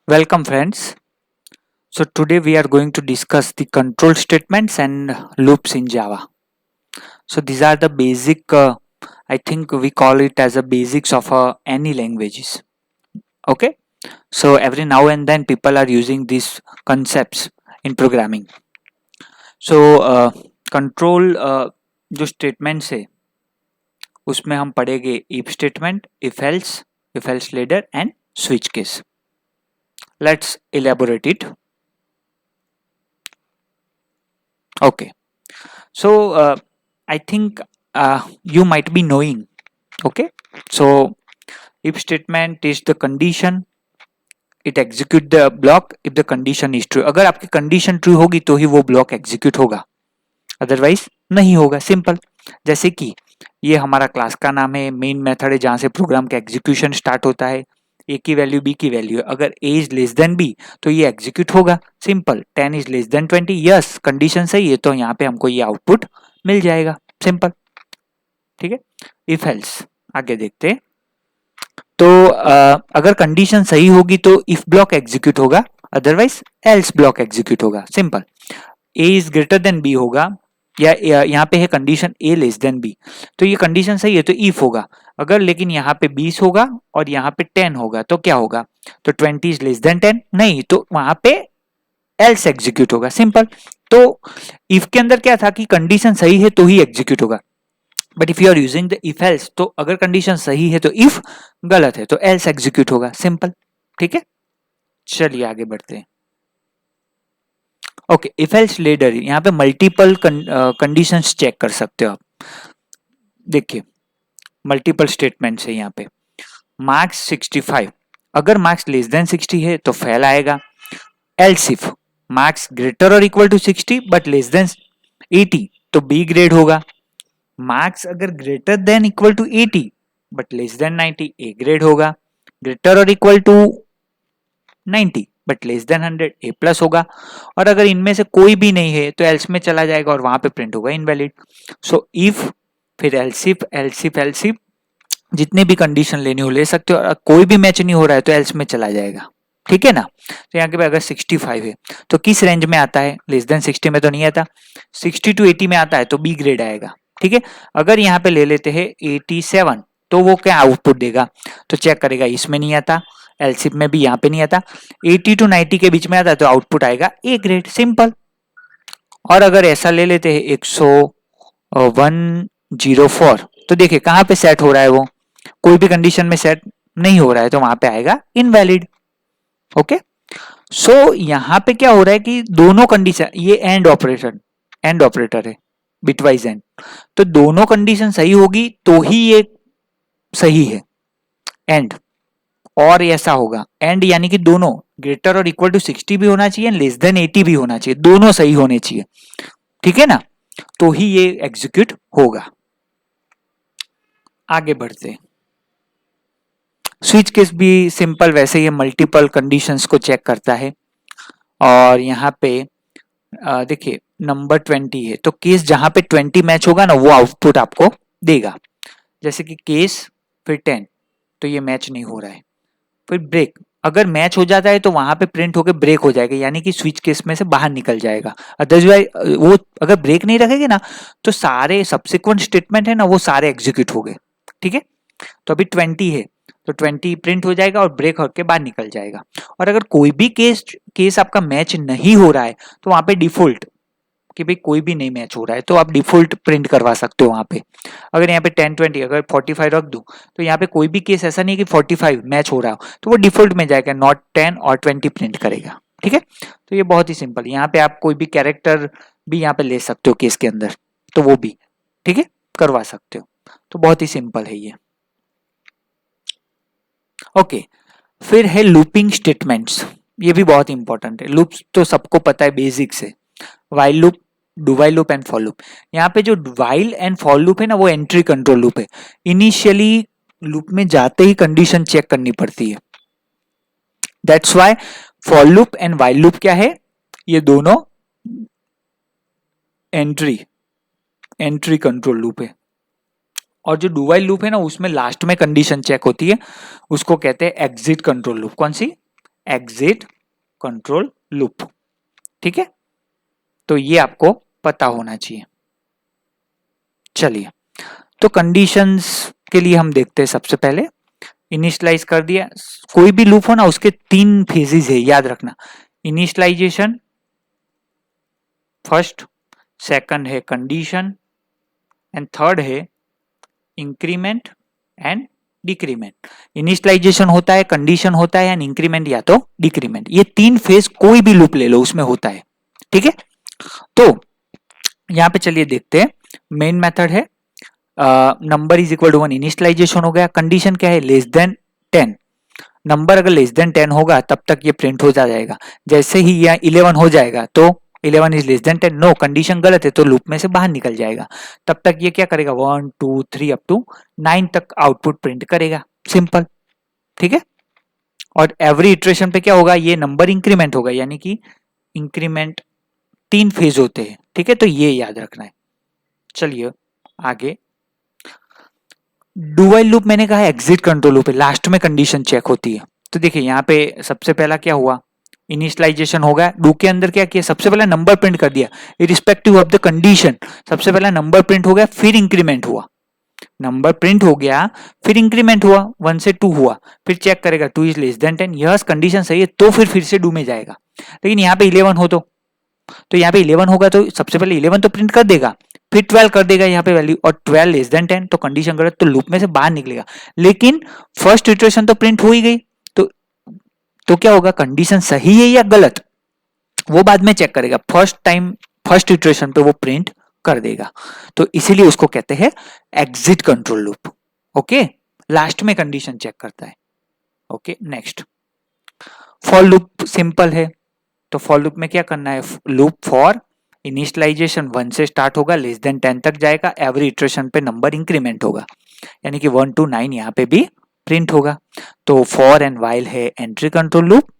Welcome, friends. So, today we are going to discuss the control statements and loops in Java. So, these are the basic, I think we call it as a basics of any languages. Okay. So, every now and then people are using these concepts in programming. So, control जो statements है उसमें हम पढ़ेंगे if statement, if else ladder and switch case. Let's elaborate it. Okay. So I think you might be knowing. Okay. So if statement is the condition, it execute the block if the condition is true. अगर आपकी condition true होगी तो ही वो block execute होगा, otherwise नहीं होगा. Simple. जैसे कि ये हमारा क्लास का नाम है, मेन मेथड है जहां से प्रोग्राम का एग्जीक्यूशन स्टार्ट होता है. ए की वैल्यू बी की वैल्यू है, अगर ए इज लेस देन बी तो ये एग्जीक्यूट होगा. Simple. 10 is less then 20, yes condition सही है तो यहाँ पे हमको ये आउटपुट मिल जाएगा. सिंपल. ठीक है. इफ एल्स आगे देखते हैं. तो अगर कंडीशन सही होगी तो इफ ब्लॉक एग्जीक्यूट होगा, अदरवाइज एल्स ब्लॉक एग्जीक्यूट होगा. Simple. A is greater than B होगा, या यहाँ पे है condition A less than B, तो ये कंडीशन सही है तो इफ होगा. अगर लेकिन यहाँ पे 20 होगा और यहाँ पे 10 होगा तो क्या होगा, तो 20 इज लेस देन 10 नहीं, तो वहां पे एल्स एग्जीक्यूट होगा. सिंपल. तो इफ के अंदर क्या था कि कंडीशन सही है तो ही एग्जीक्यूट होगा, but if you are using the if else तो अगर कंडीशन सही है तो इफ, गलत है तो एल्स एग्जीक्यूट होगा. सिंपल. ठीक है. चलिए आगे बढ़ते हैं. ओके. इफ एल्स लेडर, यहाँ पे मल्टीपल कंडीशंस चेक कर सकते हो आप. देखिए मल्टीपल स्टेटमेंट्स है यहाँ पे. मार्क्स 65, अगर मार्क्स लेस देन 60 है तो फेल आएगा. एल्स इफ मार्क्स ग्रेटर और equal to 60 but less than 80 तो बी ग्रेड होगा. मार्क्स अगर greater than equal to 80 but less than 90 A grade होगा. ग्रेटर और equal to 90 but less than 100 A plus होगा. और अगर इनमें से कोई भी नहीं है तो एल्स में चला जाएगा और वहां पे प्रिंट होगा इनवैलिड. सो इफ, फिर एल्सिफ एल्सिफ एल्सिफ, जितने भी कंडीशन लेनी हो ले सकते हो. और कोई भी मैच नहीं हो रहा है तो एल्स में चला जाएगा. ठीक है ना. तो यहाँ के अगर 65 है तो किस रेंज में आता है, लेस देन 60 में तो नहीं आता, 60 टू 80 में आता है तो बी ग्रेड आएगा. ठीक है. अगर यहाँ पे ले लेते हैं 87 तो वो क्या आउटपुट देगा, तो चेक करेगा इसमें नहीं आता, एलसीप में भी यहाँ पे नहीं आता, 80 टू 90 के बीच में आता है तो आउटपुट आएगा ए ग्रेड. सिंपल. और अगर ऐसा ले लेते हैं 104 तो देखिए कहाँ पे सेट हो रहा है, वो कोई भी कंडीशन में सेट नहीं हो रहा है तो वहां पे आएगा इनवैलिड. ओके. सो यहाँ पे क्या हो रहा है कि दोनों कंडीशन, ये एंड ऑपरेटर है, बिटवाइज एंड, तो दोनों कंडीशन सही होगी तो ही ये सही है. एंड और ऐसा होगा, एंड यानी कि दोनों ग्रेटर और इक्वल टू 60 भी होना चाहिए, लेस देन 80 भी होना चाहिए, दोनों सही होने चाहिए. ठीक है ना. तो ही ये एग्जीक्यूट होगा. आगे बढ़ते. स्विच केस भी सिंपल, वैसे ये मल्टीपल कंडीशंस को चेक करता है. और यहाँ पे देखिए नंबर 20 है तो केस जहां पे 20 मैच होगा ना वो आउटपुट आपको देगा. जैसे कि केस फिर 10 तो ये मैच नहीं हो रहा है. फिर ब्रेक, अगर मैच हो जाता है तो वहां पे प्रिंट होकर ब्रेक हो जाएगा, यानी कि स्विच केस में से बाहर निकल जाएगा. अदरवाइज वो अगर ब्रेक नहीं रखेगी ना तो सारे सब्सिक्वेंट स्टेटमेंट है ना वो सारे एग्जीक्यूट हो गए. ठीक है. तो अभी 20 है तो 20 प्रिंट हो जाएगा और ब्रेक होकर बाहर निकल जाएगा. और अगर कोई भी केस आपका मैच नहीं हो रहा है तो वहां पे डिफॉल्ट कि भाई कोई भी नहीं मैच हो रहा है तो आप डिफॉल्ट प्रिंट करवा सकते हो वहां पे. अगर यहाँ पे 10-20, अगर 45 रख दूं तो यहाँ पे कोई भी केस ऐसा नहीं कि 45 मैच हो रहा हो तो वो डिफॉल्ट में जाएगा, नॉट 10 और 20 प्रिंट करेगा. ठीक है. तो ये बहुत ही सिंपल. यहाँ पे आप कोई भी कैरेक्टर भी यहाँ पे ले सकते हो केस के अंदर, तो वो भी ठीक है करवा सकते हो. तो बहुत ही सिंपल है ये. ओके. फिर है लूपिंग स्टेटमेंट्स. ये भी बहुत इंपॉर्टेंट है. लूप्स तो सबको पता है, बेसिक से. While loop, do while loop and for loop. यहाँ पे जो वाइल एंड फॉर लूप है ना वो एंट्री कंट्रोल लूप है. इनिशियली लूप में जाते ही कंडीशन चेक करनी पड़ती है. That's why for loop and while loop क्या है, ये दोनों एंट्री कंट्रोल लूप है. और जो डू वाइल लूप है ना उसमें लास्ट में कंडीशन चेक होती है, उसको कहते हैं एग्जिट कंट्रोल लूप. कौन सी, एग्जिट कंट्रोल लूप। ठीक है, तो ये आपको पता होना चाहिए। चलिए, तो कंडीशंस के लिए हम देखते हैं। सबसे पहले इनिशियलाइज कर दिया। कोई भी लूप हो ना, उसके 3 फेजेस है, याद रखना। इनिशियलाइजेशन फर्स्ट, सेकंड है कंडीशन, एंड थर्ड है इंक्रीमेंट एंड डिक्रीमेंट। इनिशियलाइजेशन होता है, कंडीशन होता है, एंड इंक्रीमेंट या तो डिक्रीमेंट। ये 3 फेज कोई भी लूप ले लो उसमें होता है। ठीक है, तो यहां पे चलिए देखते हैं। मेन मेथड है number is equal to 1, initialization हो गया। कंडीशन क्या है, लेस देन 10। नंबर अगर लेस देन 10 होगा तब तक ये प्रिंट हो जाएगा। जैसे ही यह 11 हो जाएगा तो 11 is less than 10, no, condition गलत है तो लूप में से बाहर निकल जाएगा। तब तक ये क्या करेगा, 1 2 3 अप टू 9 तक आउटपुट प्रिंट करेगा। सिंपल। ठीक है, और एवरी इटरेशन पे क्या होगा, ये नंबर इंक्रीमेंट होगा, यानी कि इंक्रीमेंट 3 फेज होते हैं। ठीक है, तो ये याद रखना है। चलिए आगे, डू व्हाइल लूप मैंने कहा एग्जिट कंट्रोल लूप है, लास्ट में कंडीशन चेक होती है। तो देखिए यहाँ पे सबसे पहला क्या हुआ, इनिशियलाइजेशन हो गया। डू के अंदर क्या किया, सबसे पहले नंबर प्रिंट कर दिया इरिस्पेक्टिव ऑफ द कंडीशन। सबसे पहला नंबर प्रिंट हो गया, फिर इंक्रीमेंट हुआ। नंबर प्रिंट हो गया, फिर इंक्रीमेंट हुआ, 1 से 2 हुआ, फिर चेक करेगा 2 इज लेस देन 10, यह कंडीशन सही है तो फिर से डू में जाएगा। लेकिन यहाँ पे 11 हो तो यहाँ पे 11 होगा तो सबसे पहले 11 तो प्रिंट कर देगा, फिर 12 कर देगा यहाँ पे वैल्यू, और 12 लेस देन 10 तो कंडीशन गलत, तो लूप में से बाहर निकलेगा। लेकिन फर्स्ट इटरेशन तो प्रिंट हो ही गई, तो क्या होगा, कंडीशन सही है या गलत वो बाद में चेक करेगा। फर्स्ट टाइम फर्स्ट इटरेशन पे वो प्रिंट कर देगा। तो इसीलिए उसको कहते हैं exit control loop. Okay, last में कंडीशन चेक करता है। Okay, next for loop simple है। तो फॉर लूप में क्या करना है, लूप फॉर इनिशियलाइजेशन 1 से स्टार्ट होगा, लेस देन 10 तक जाएगा, एवरी इटरेशन पे नंबर इंक्रीमेंट होगा, यानी कि 1 to 9 यहाँ पे भी प्रिंट होगा। तो फॉर एंड वाइल है एंट्री कंट्रोल लूप,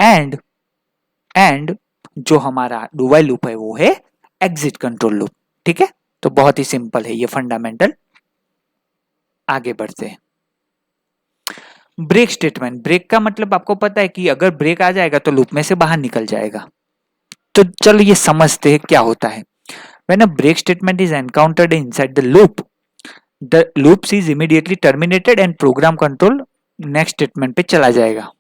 एंड जो हमारा डू व्हाइल लूप है वो है एग्जिट कंट्रोल लूप। ठीक है, तो बहुत ही सिंपल है ये फंडामेंटल। आगे बढ़ते हैं, ब्रेक स्टेटमेंट। ब्रेक का मतलब आपको पता है कि अगर ब्रेक आ जाएगा तो लूप में से बाहर निकल जाएगा। तो चलो ये समझते हैं क्या होता है। When a break statement is encountered inside the loop is immediately terminated and program control next statement पे चला जाएगा।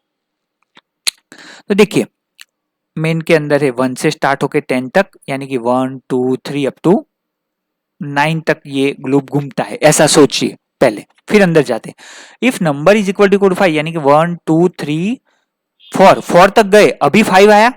तो देखिए मेन के अंदर है 1 से स्टार्ट होके 10 तक, यानी कि 1 2 3 अप टू 9 तक ये लूप घूमता है, ऐसा सोचिए पहले, फिर अंदर जाते हैं। If number is equal to 5, यानी कि 1 2 3 4 तक गए, अभी 5 आया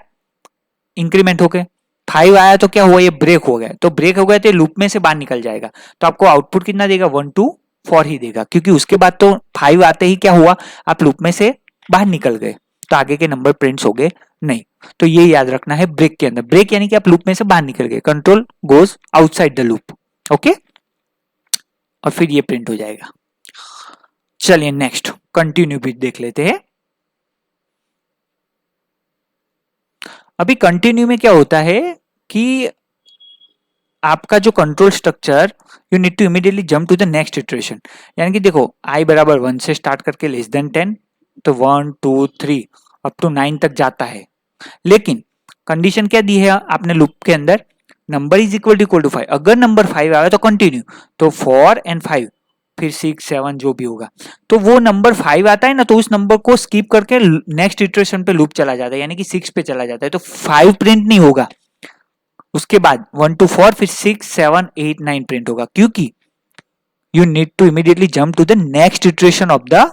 इंक्रीमेंट होके, 5 आया तो क्या हुआ, ये ब्रेक हो गया। तो ब्रेक हो गया तो लूप में से बाहर निकल जाएगा। तो आपको आउटपुट कितना देगा, 1 2 4 ही देगा, क्योंकि उसके बाद तो 5 आते ही क्या हुआ, आप लूप में से बाहर निकल गए, तो आगे के नंबर प्रिंट्स हो गए नहीं। तो ये याद रखना है ब्रेक के अंदर। ब्रेक यानी कि आप लूप में से बाहर निकल गए, control goes outside the loop. Okay, और फिर ये प्रिंट हो जाएगा। चलिए नेक्स्ट कंटिन्यू भी देख लेते हैं। अभी कंटिन्यू में क्या होता है कि आपका जो control structure, you need to immediately jump to the next iteration. यानी कि देखो i बराबर 1 से स्टार्ट करके लेस देन 10, तो 1 2 3 अप टू 9 तक जाता है। लेकिन कंडीशन क्या दी है आपने लूप के अंदर, नंबर इज इक्वल टू 5। अगर नंबर 5 आया तो कंटिन्यू, तो 4 एंड 5 फिर 6 7 जो भी होगा, तो वो नंबर 5 आता है ना, तो उस नंबर को स्किप करके नेक्स्ट इटरेशन पे लूप चला जाता है, यानी कि 6 पे चला जाता है, तो 5 प्रिंट नहीं होगा। उसके बाद 1 to 4 फिर 6 7 8 9 प्रिंट होगा, क्योंकि you need to immediately jump to the next iteration of the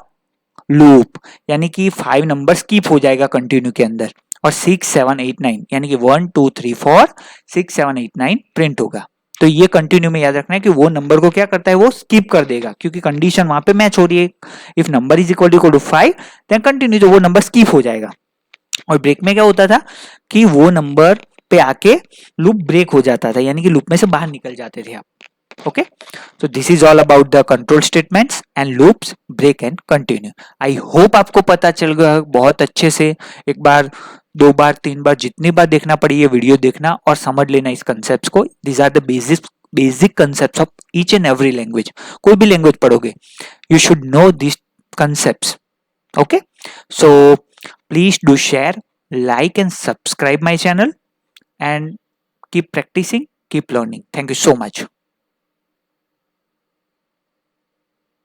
loop, यानी कि 5 नंबर स्किप हो जाएगा कंटिन्यू के अंदर, और 6 7 8 9 यानी कि 1 2 3 4 6 7 8 9 प्रिंट होगा। तो ये कंटिन्यू में याद रखना है कि वो नंबर को क्या करता है, वो स्किप कर देगा, क्योंकि कंडीशन वहां पे मैच हो रही है। If number is equal to 5 then continue, तो वो नंबर स्किप हो जाएगा। और ब्रेक में क्या होता था कि वो नंबर पे आके लूप ब्रेक हो जाता था, यानी कि लूप में से बाहर निकल जाते थे आप। Okay, so this is all about the control statements and loops, break and continue. I hope आपको पता चल गया बहुत अच्छे से। एक बार 2 बार 3 बार जितनी बार देखना पड़ी ये वीडियो देखना और समझ लेना इस कंसेप्ट को। These are the basic concepts of each and every language. कोई भी लैंग्वेज पढ़ोगे you should know these concepts. Okay, so Please do share, like and subscribe my channel, and keep practicing, keep learning. Thank you so much.